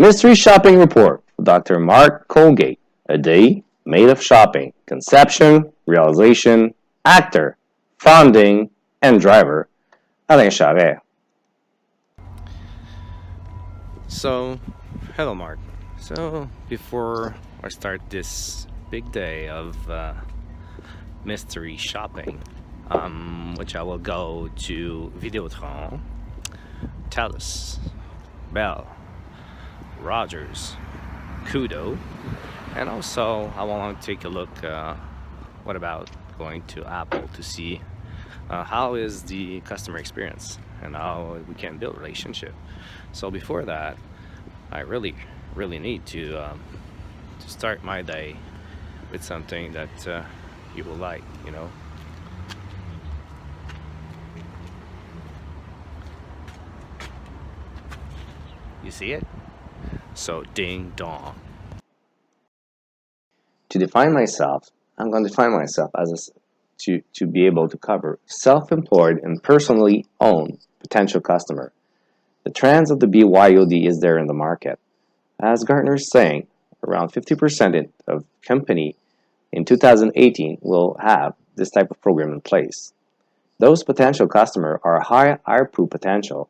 Mystery Shopping Report with Dr. Mark Colgate. A day made of shopping. Conception, realization, actor, founding, and driver, Alain Charestfinal. So, hello, Mark. So, before I start this big day of mystery shopping, which I will go to Videotron, Telus, Bell, Rogers, Kudo, and also I want to take a look. What about going to Apple to see how is the customer experience and how we can build relationship. So before that, I really need to start my day with something that you will like, you know. You see it? So ding dong. To define myself, I'm going to define myself as to be able to cover self-employed and personally owned potential customer. The trends of the BYOD is there in the market. As Gartner is saying, around 50% of company in 2018 will have this type of program in place. Those potential customers are high ARPU potential.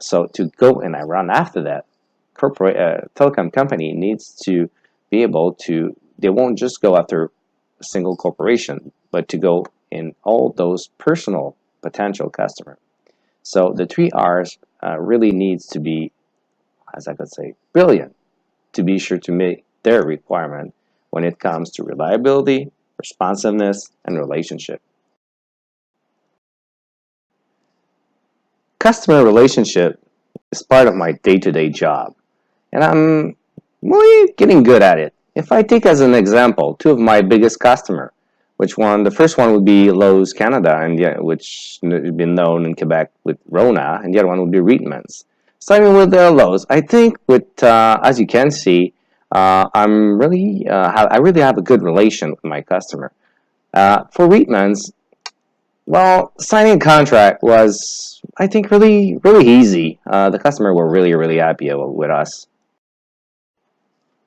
So to go and I run after that, corporate telecom company needs to be able to, they won't just go after a single corporation, but to go in all those personal potential customer. So the 3 R's really needs to be, as I could say, brilliant to be sure to meet their requirement when it comes to reliability, responsiveness, and relationship. Customer relationship is part of my day-to-day job, and I'm really getting good at it. If I take as an example two of my biggest customer, the first one would be Lowe's Canada, and which has been known in Quebec with Rona, and the other one would be Reitmans. Starting with Lowe's, I think with as you can see, I really have a good relation with my customer. For Reitmans, well, signing a contract was, I think, really easy. The customer were really happy with us.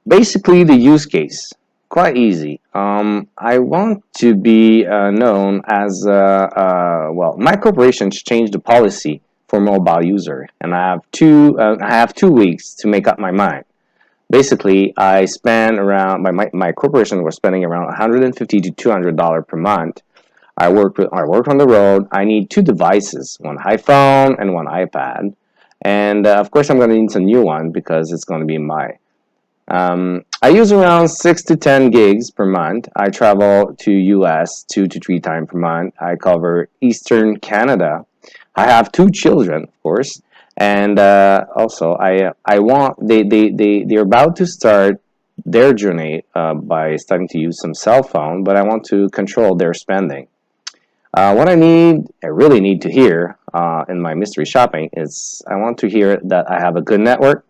Basically, the use case, quite easy. I want to be known as, well, my corporation changed the policy for mobile user, and I have 2 weeks to make up my mind. Basically, I spend around, my corporation was spending around $150 to $200 per month. I work on the road. I need 2 devices, one iPhone and one iPad. And of course, I'm going to need some new one because it's going to be I use around 6 to 10 gigs per month. I travel to US 2 to 3 times per month. I cover Eastern Canada. I have 2 children, of course. And also, they're about to start their journey by starting to use some cell phone, but I want to control their spending. What I really need to hear in my mystery shopping is I want to hear that I have a good network,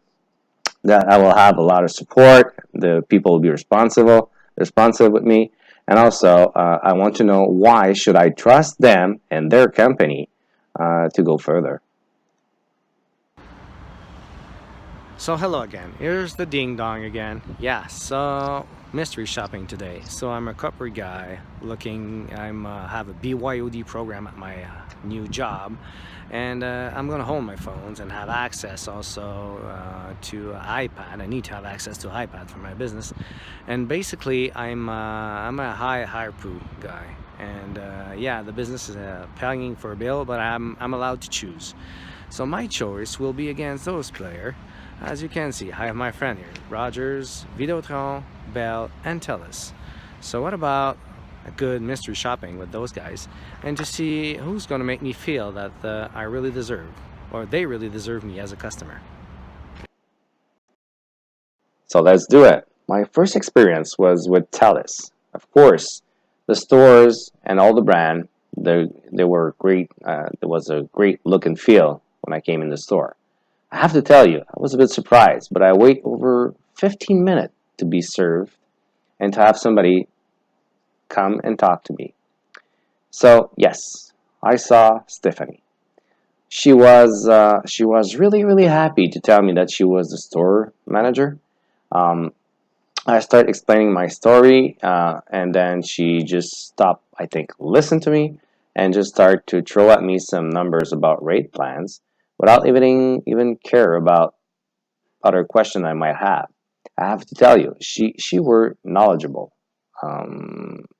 that I will have a lot of support, the people will be responsive with me, and also I want to know why should I trust them and their company to go further. So hello again. Here's the ding dong again. Yeah, so mystery shopping today. So I'm a corporate guy have a BYOD program at my new job, and I'm gonna hold my phones and have access also to iPad. I need to have access to iPad for my business, and basically I'm a high ARPU guy, and yeah, the business is paying for a bill, but I'm allowed to choose. So my choice will be against those players. As you can see, I have my friend here, Rogers, Videotron, Bell, and Telus. So what about a good mystery shopping with those guys, and to see who's going to make me feel that I really deserve, or they really deserve me as a customer. So let's do it. My first experience was with Telus. Of course, the stores and all the brand, they were great. There was a great look and feel when I came in the store. I have to tell you, I was a bit surprised, but I wait over 15 minutes to be served and to have somebody come and talk to me. So yes, I saw Stephanie. she was really really happy to tell me that she was the store manager. Um, I started explaining my story, and then she just stopped. I think listened to me and just started to throw at me some numbers about rate plans without even care about other question I might have. I have to tell you, she were knowledgeable.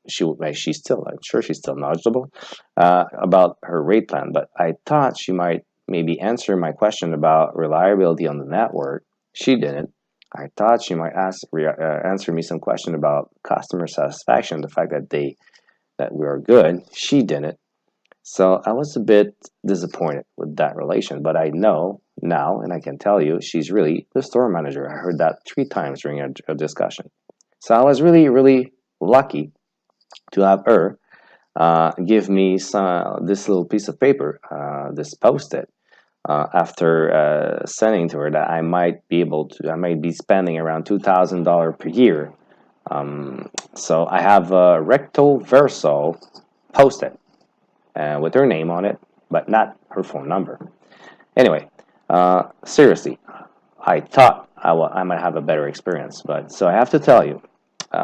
She's still, I'm sure she's still knowledgeable about her rate plan, but I thought she might maybe answer my question about reliability on the network. She didn't. I thought she might answer me some question about customer satisfaction, the fact that we are good. She didn't. So I was a bit disappointed with that relation, but I know now, and I can tell you, she's really the store manager. I heard that 3 times during a discussion. So I was really, really lucky to have her give me this little piece of paper, this post-it, after sending to her that I might be spending around $2,000 per year. So I have a recto verso post-it with her name on it, but not her phone number. Anyway, seriously, I thought I might have a better experience, but so I have to tell you,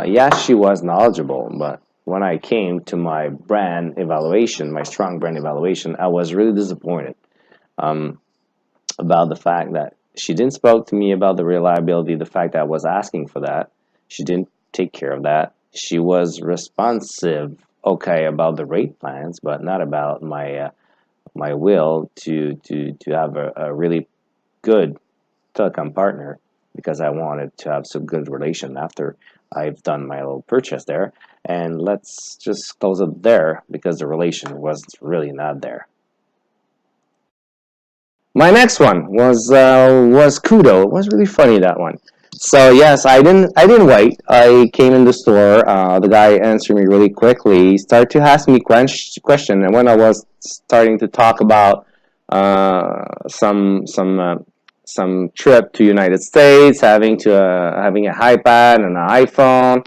yes, she was knowledgeable, but when I came to my brand evaluation, my strong brand evaluation, I was really disappointed um, about the fact that she didn't spoke to me about the reliability, the fact that I was asking for that. She didn't take care of that. She was responsive, okay, about the rate plans, but not about my will to have a really good telecom partner because I wanted to have some good relation after I've done my little purchase there. And let's just close it there because the relation was really not there. My next one was Kudo. It was really funny that one. So yes, I didn't wait. I came in the store. The guy answered me really quickly. He started to ask me question, and when I was starting to talk about uh, some some uh, some trip to United States, having a iPad and an iPhone,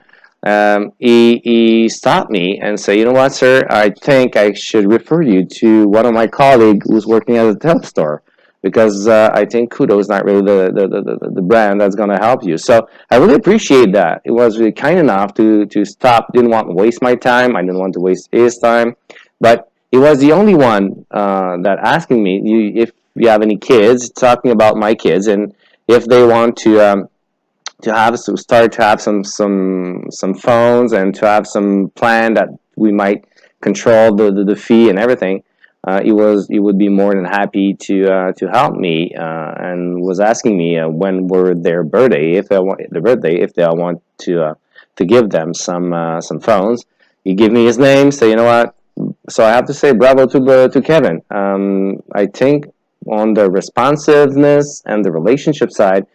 he stopped me and said, "You know what, sir? I think I should refer you to one of my colleagues who's working at a tel store." Because I think Kudo is not really the brand that's going to help you. So I really appreciate that. It was really kind enough to stop. Didn't want to waste my time. I didn't want to waste his time. But he was the only one that asking me if you have any kids, talking about my kids, and if they want to start to have some phones and to have some plan that we might control the fee and everything. He would be more than happy to help me and was asking me when were their birthday if they want to give them some phones. He gave me his name. So you know what? So I have to say bravo to Kevin. I think on the responsiveness and the relationship side,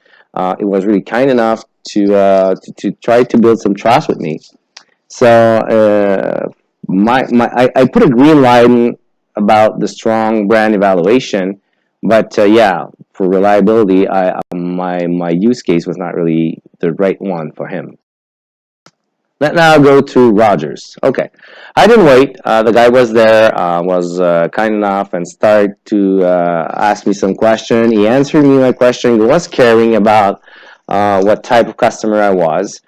it was really kind enough to try to build some trust with me. So I put a green light about the strong brand evaluation, but yeah, for reliability, my use case was not really the right one for him. Let now go to Rogers. Okay, I didn't wait. The guy was there, was kind enough, and started to ask me some question. He answered me my question. He was caring about what type of customer I was.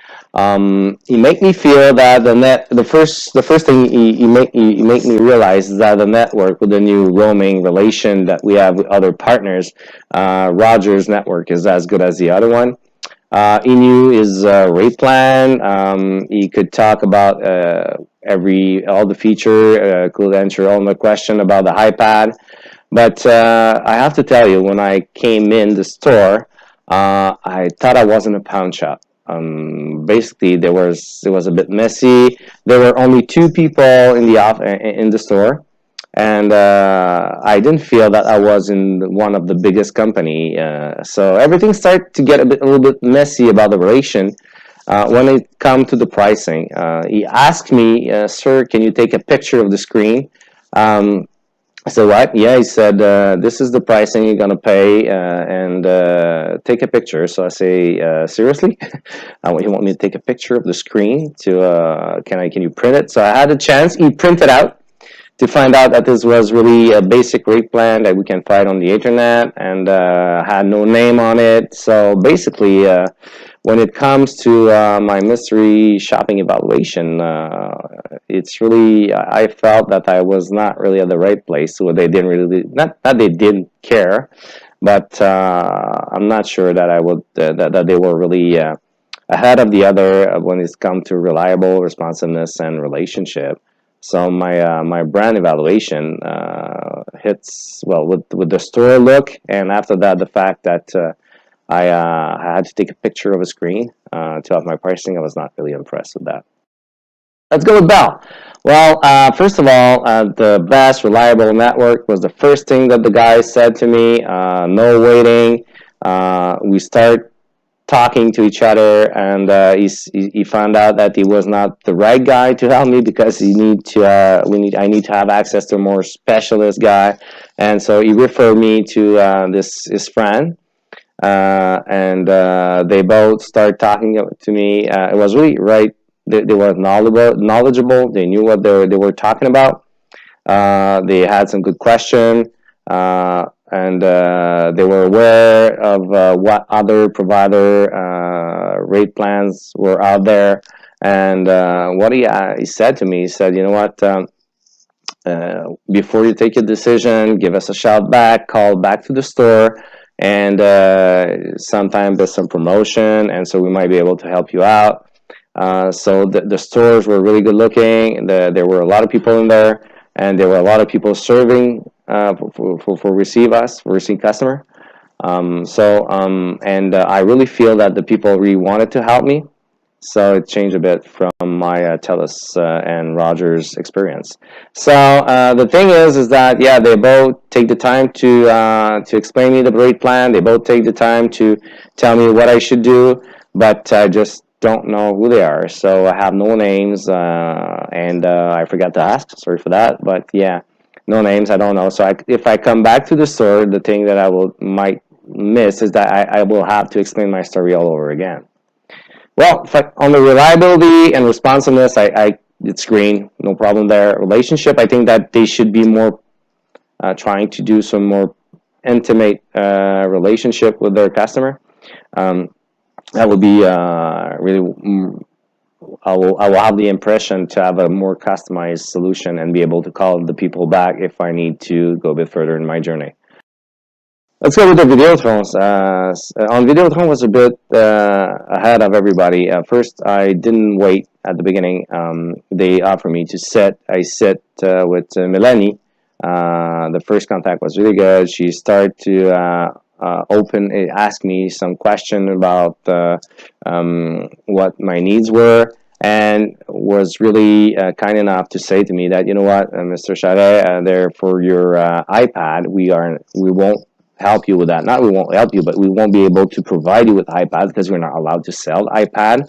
He made me feel that the first thing he make me realize is that the network with the new roaming relation that we have with other partners, Rogers network is as good as the other one. He knew his rate plan. He could talk about all the feature. Could answer all my question about the iPad. But I have to tell you, when I came in the store, I thought I was in a pound shop. Basically, it was a bit messy. There were only 2 people in the store, and I didn't feel that I was in one of the biggest company. So everything started to get a little bit messy about the relation. When it come to the pricing, he asked me, "Sir, can you take a picture of the screen?" I said, "What?" Yeah, he said, "This is the pricing you're gonna pay, and take a picture." So I say, "Seriously? You want me to take a picture of the screen? Can you print it?" So I had a chance. He printed out. to find out that this was really a basic rate plan that we can find on the internet and had no name on it. So basically, when it comes to my mystery shopping evaluation, it's really I felt that I was not really at the right place. So they didn't really not that they didn't care, but I'm not sure that I would that they were really ahead of the other when it's come to reliable responsiveness and relationship. So my brand evaluation hits well with the store look, and after that, the fact that I had to take a picture of a screen to have my pricing. I was not really impressed with that. Let's go with Bell. Well, first of all, the best reliable network was the first thing that the guy said to me. No waiting. We start talking to each other, and he found out that he was not the right guy to help me because I need to have access to a more specialist guy, and so he referred me to this his friend, and they both started talking to me. It was really right. They were knowledgeable. They knew what they were talking about. They had some good questions. And they were aware of what other provider rate plans were out there. And what he said to me, he said, you know what, before you take a decision, give us a shout back, call back to the store, and sometime there's some promotion, and so we might be able to help you out. So the stores were really good looking. There were a lot of people in there, and there were a lot of people serving for receive customer. And I really feel that the people really wanted to help me. So it changed a bit from my Telus and Rogers experience. So the thing is that yeah, they both take the time to explain me the rate plan. They both take the time to tell me what I should do, but I just don't know who they are. So I have no names, and I forgot to ask. Sorry for that, but yeah, no names. I don't know. So if I come back to the store, the thing that might miss is that I will have to explain my story all over again. Well, on the reliability and responsiveness, it's green, no problem there. Relationship, I think that they should be more trying to do some more intimate relationship with their customer. That would be really. I will have the impression to have a more customized solution and be able to call the people back if I need to go a bit further in my journey. Let's go with the Videotrons. On Videotron was a bit ahead of everybody. First, I didn't wait at the beginning. They offered me to sit. I sit with Melanie. The first contact was really good. She started to ask me some question about what my needs were, and was really kind enough to say to me that, you know what, Mr. Charest, there for your iPad, we won't help you with that. Not we won't help you, but we won't be able to provide you with iPad because we're not allowed to sell iPad.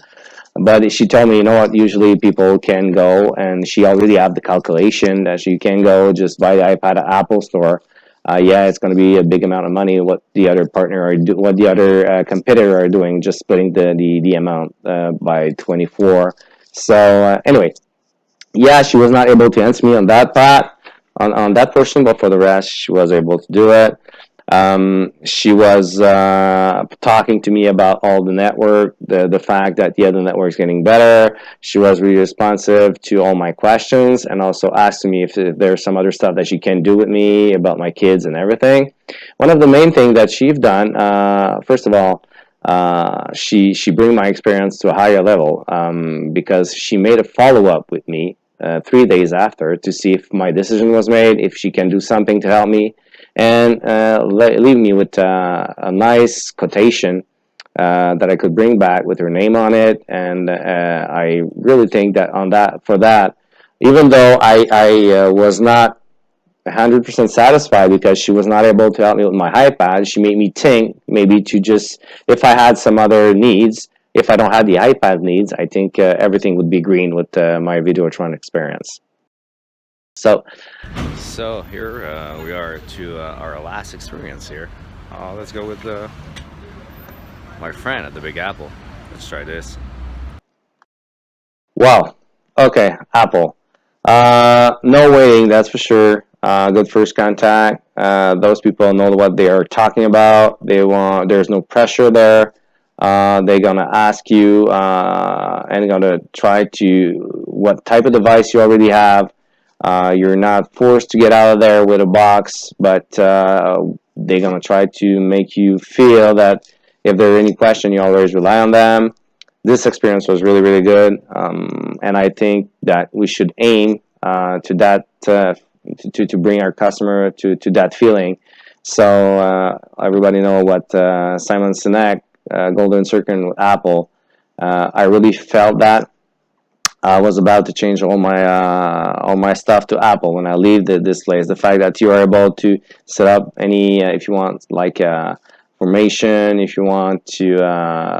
But she told me, you know what, usually people can go, and she already have the calculation that you can go just buy the iPad at Apple Store. Yeah, it's going to be a big amount of money. What the other what the other competitor are doing, just splitting the amount by 24. So anyway, yeah, she was not able to answer me on that part, on that portion, but for the rest, she was able to do it. She was talking to me about all the network, the fact that yeah, the network is getting better. She was really responsive to all my questions, and also asking me if there's some other stuff that she can do with me about my kids and everything. One of the main things that she's done, first of all, she bring my experience to a higher level, because she made a follow-up with me 3 days after to see if my decision was made, if she can do something to help me, and leave me with a nice quotation that I could bring back with her name on it. And I really think that for that, even though I was not 100% satisfied because she was not able to help me with my iPad, she made me think maybe to just, if I had some other needs, if I don't have the iPad needs, I think everything would be green with my Videotron experience. So here we are to our last experience here. Let's go with my friend at the Big Apple. Let's try this. wow, okay, Apple. No waiting, that's for sure. Good first contact. Those people know what they are talking about. They want. There's no pressure there. They're gonna ask you and gonna try to what type of device you already have. You're not forced to get out of there with a box, but they're gonna try to make you feel that if there are any question, you always rely on them. This experience was really really good, and I think that we should aim to that to bring our customer to that feeling. So everybody know what Simon Sinek golden circle with Apple. I really felt that I was about to change all my stuff to Apple when I leave this place. The fact that you are able to set up any if you want like formation, if you want to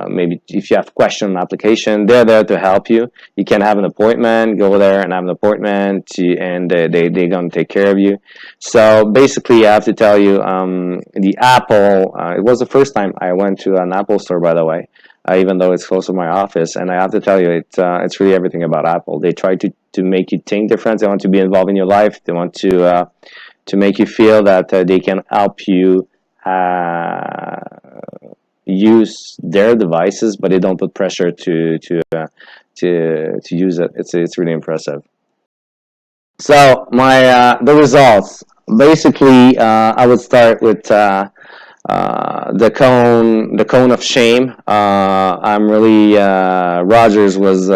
maybe if you have question on application, they're there to help you. You can have an appointment, go there and have an appointment, and they're gonna take care of you. So basically, I have to tell you, the Apple. It was the first time I went to an Apple store, by the way, even though it's close to my office. And I have to tell you, it's really everything about Apple. They try to make you think different. They want to be involved in your life. They want to make you feel that they can help you uh, use their devices, but they don't put pressure to use it. It's really impressive. So my the results. Basically, I would start with the cone of shame. I'm really Rogers was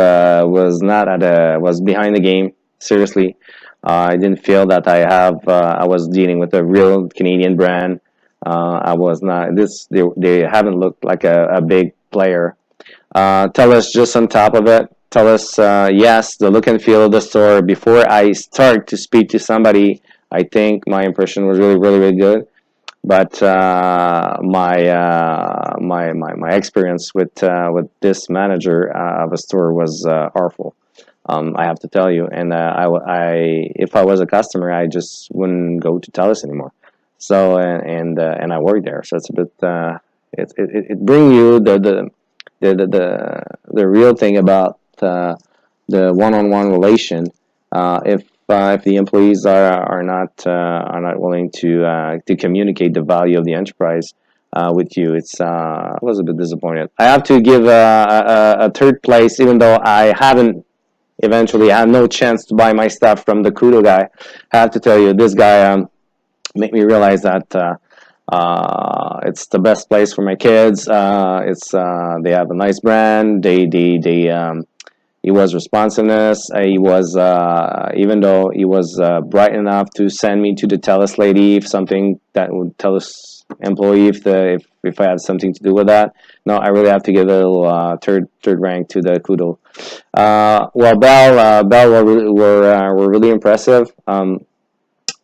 not at a was behind the game. Seriously, I didn't feel that I was dealing with a real Canadian brand. I was not this. They haven't looked like a big player. Tell us just on top of it. Tell us yes, the look and feel of the store. Before I start to speak to somebody, I think my impression was really really really good, but my experience with this manager of a store was awful. I have to tell you, and if I was a customer, I just wouldn't go to Telus anymore. So and I worked there, so it's a bit it bring you the real thing about the one-on-one relation. If the employees are not willing to communicate the value of the enterprise with you, I was a bit disappointed. I have to give a third place, even though I haven't eventually had no chance to buy my stuff from the Kudo guy. I have to tell you, this guy made me realize that. It's the best place for my kids. It's They have a nice brand. He was responsiveness. He was even though he was bright enough to send me to the TELUS lady if something that would TELUS employee if I had something to do with that. No, I really have to give a little third rank to the Kudo. Well, Bell were really impressive.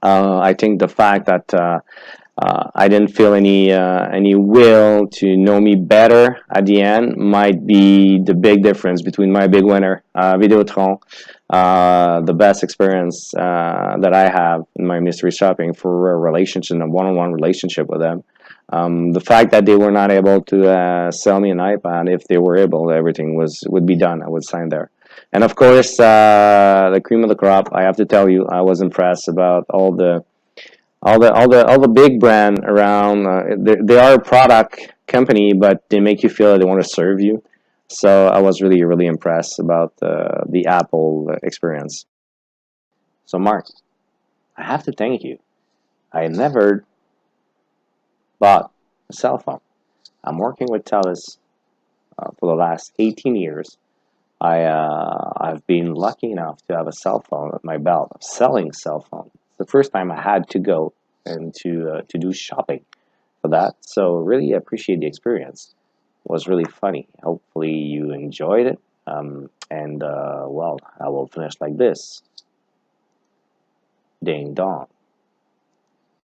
I think the fact that I didn't feel any will to know me better at the end might be the big difference between my big winner, Videotron, the best experience that I have in my mystery shopping for a relationship, a one-on-one relationship with them. The fact that they were not able to sell me an iPad, if they were able, everything would be done. I would sign there. And of course, the cream of the crop. I have to tell you, I was impressed about all the big brand around. They are a product company, but they make you feel that they want to serve you. So I was really really impressed about the Apple experience. So Mark, I have to thank you. I never bought a cell phone. I'm working with Telus for the last 18 years. I've been lucky enough to have a cell phone at my belt. I'm selling cell phone. It's the first time I had to go and to do shopping for that. So really appreciate the experience. It was really funny. Hopefully you enjoyed it. And well, I will finish like this. Ding dong.